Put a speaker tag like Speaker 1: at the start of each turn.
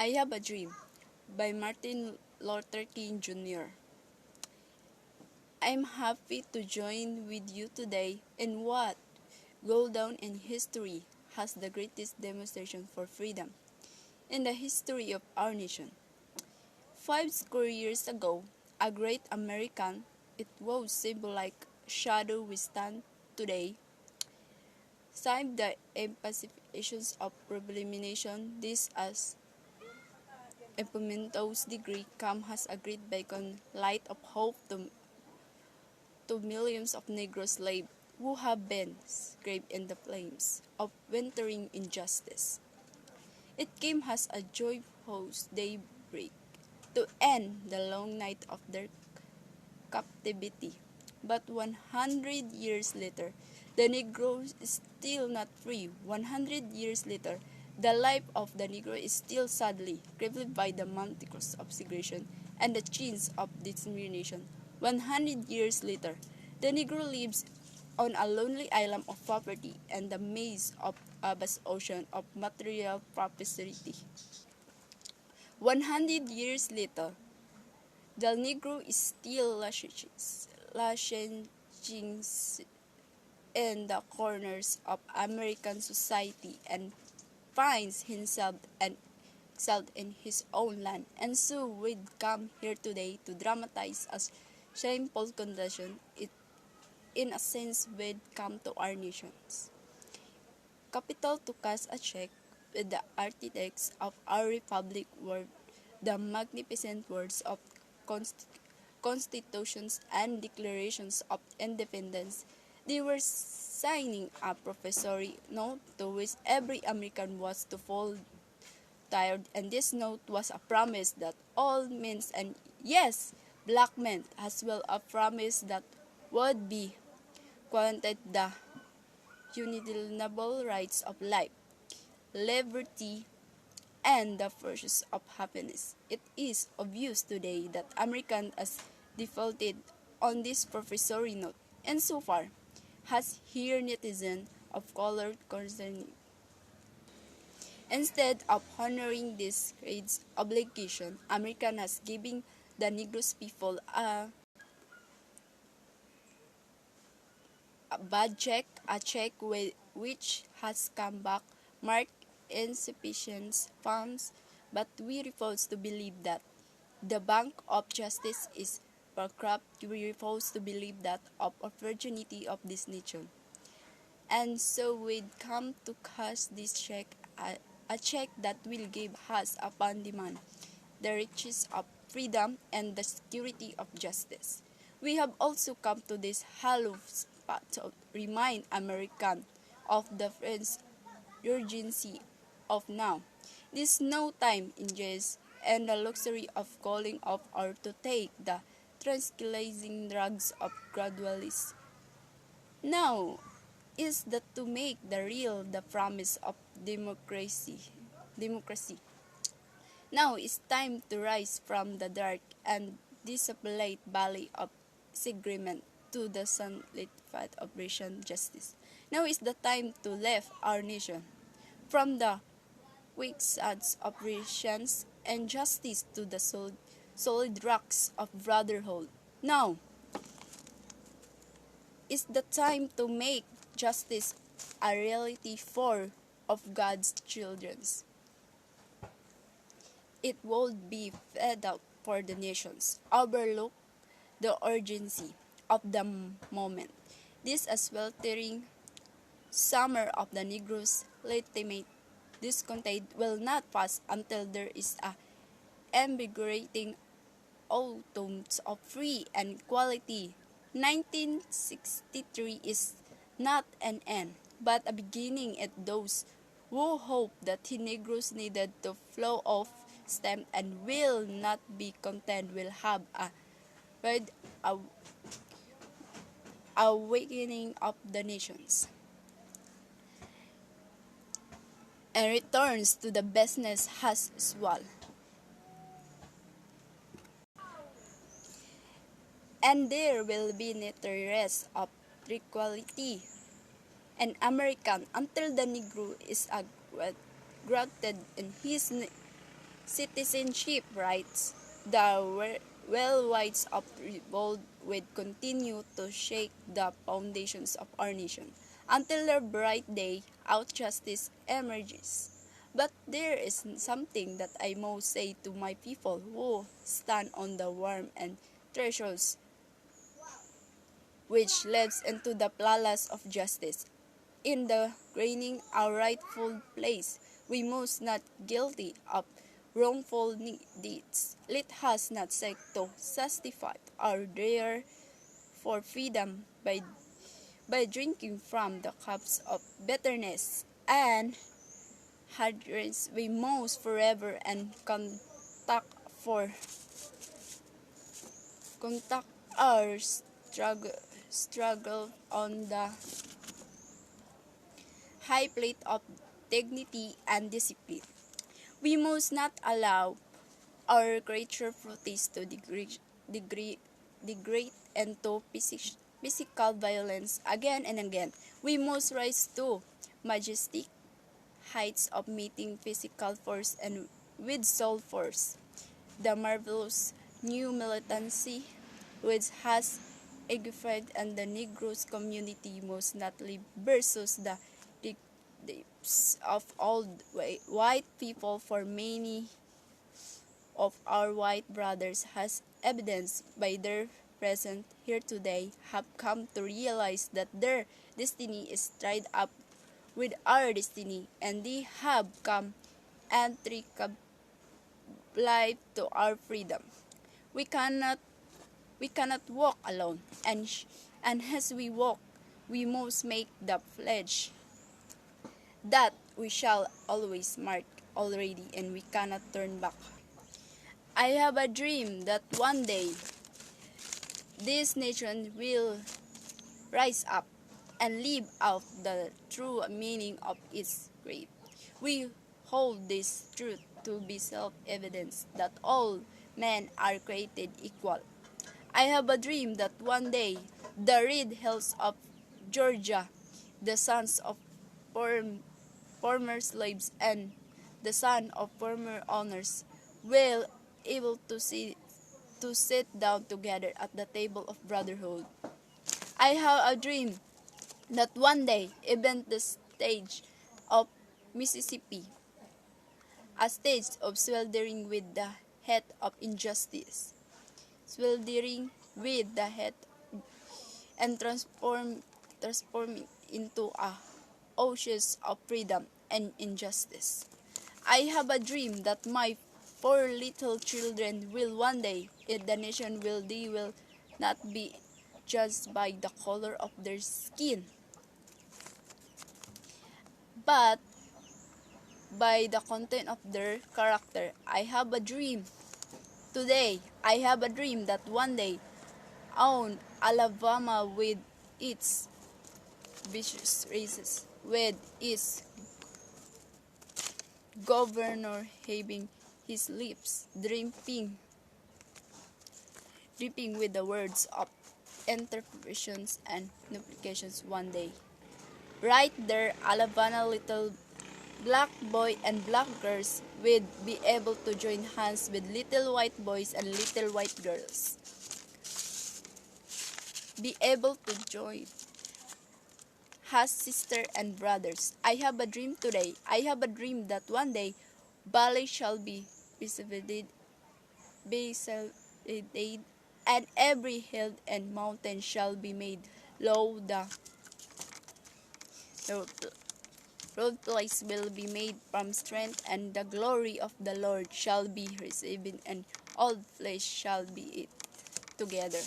Speaker 1: I Have a Dream by Martin Luther King Jr. I'm happy to join with you today in what go down in history as the greatest demonstration for freedom in the history of our nation. 5 score years ago, a great American, it was symbol like shadow we stand today, signed the emancipations of Proclamation. This as Epaminondas degree come as a great beacon light of hope to millions of Negro slaves who have been scraped in the flames of wintering injustice. It came as a joyous daybreak to end the long night of their captivity. But 100 years later, the Negro is still not free. 100 years later, the life of the Negro is still sadly crippled by the manticores of segregation and the chains of discrimination. 100 years later, the Negro lives on a lonely island of poverty and the maze of a vast ocean of material prosperity. 100 years later, the Negro is still languishing in the corners of American society and finds himself and exiled in his own land. And so we come here today to dramatize a shameful condition it in a sense would come to our nations. Capital to cast a check with the architects of our republic were the magnificent words of constitutions and declarations of independence. They were signing a promissory note to which every American was to fall tired, and this note was a promise that all men and yes, black men as well, a promise that would be granted the unalienable rights of life, liberty, and the pursuit of happiness. It is obvious today that American has defaulted on this promissory note, and so far has here netizen of color concerning. Instead of honoring this great obligation, American has given the Negro people a bad check, a check which has come back marked insufficient funds, but we refuse to believe that. The Bank of Justice is bankrupt. We refuse to believe that of opportunity of this nation. And so we come to cash this check, a check that will give us upon demand the riches of freedom and the security of justice. We have also come to this hollow spot to remind Americans of the friend's urgency of now. This no time in jest and the luxury of calling off or to take the tranquilizing drugs of gradualists. Now is that to make the real the promise of democracy. Now is time to rise from the dark and desolate valley of disagreement to the sunlit path of racial justice. Now is the time to lift our nation from the quicksands of racial injustice to the solid rocks of brotherhood. Now is the time to make justice a reality for of God's children. It would be fed up for the nations. Overlook the urgency of the moment. This as sweltering summer of the Negroes' legitimate discontent will not pass until there is a invigorating autumn of free and equality. 1963 is not an end, but a beginning at those who hope that the Negroes needed to flow off stem and will not be content will have a red awakening of the nations and returns to the business as usual. And there will be neither rest of tranquility and American until the Negro is granted in his citizenship rights. The worldwide of revolt will continue to shake the foundations of our nation until the bright day out justice emerges. But there is something that I must say to my people who stand on the warm and thresholds which leads into the palace of justice. In the gaining our rightful place, we must not guilty of wrongful deeds. Let us not seek to justify our desire for freedom by drinking from the cups of bitterness and hardness. We must forever and for conduct our struggle on the high plate of dignity and discipline. We must not allow our creature fruities to degrade into physical violence again and again. We must rise to majestic heights of meeting physical force and with soul force. The marvelous new militancy which has edified and the Negroes community must not live versus the dictates of old white people. For many of our white brothers, has evidenced by their presence here today, have come to realize that their destiny is tied up with our destiny, and they have come and life to our freedom. We cannot walk alone, and as we walk, we must make the pledge that we shall always march already, and we cannot turn back. I have a dream that one day this nation will rise up and live out the true meaning of its creed. We hold this truth to be self-evident that all men are created equal. I have a dream that one day the red hills of Georgia, the sons of former slaves and the son of former owners, will able to sit down together at the table of brotherhood. I have a dream that one day, even the stage of Mississippi, a stage of sweltering with the heat of injustice, sweltering with the heat and transforming into a oceans of freedom and injustice. I have a dream that my four little children will one day, if the nation will, they will not be judged by the color of their skin, but by the content of their character. I have a dream today. I have a dream that one day, own Alabama with its vicious races, with its governor having his lips dripping with the words of interpretations and duplications one day. Right there, Alabama little black boy and black girls will be able to join hands with little white boys and little white girls. Be able to join as sister and brothers. I have a dream today. I have a dream that one day valley shall be precipitated, and every hill and mountain shall be made low. The road place will be made from strength, and the glory of the Lord shall be received, and all flesh shall be it together.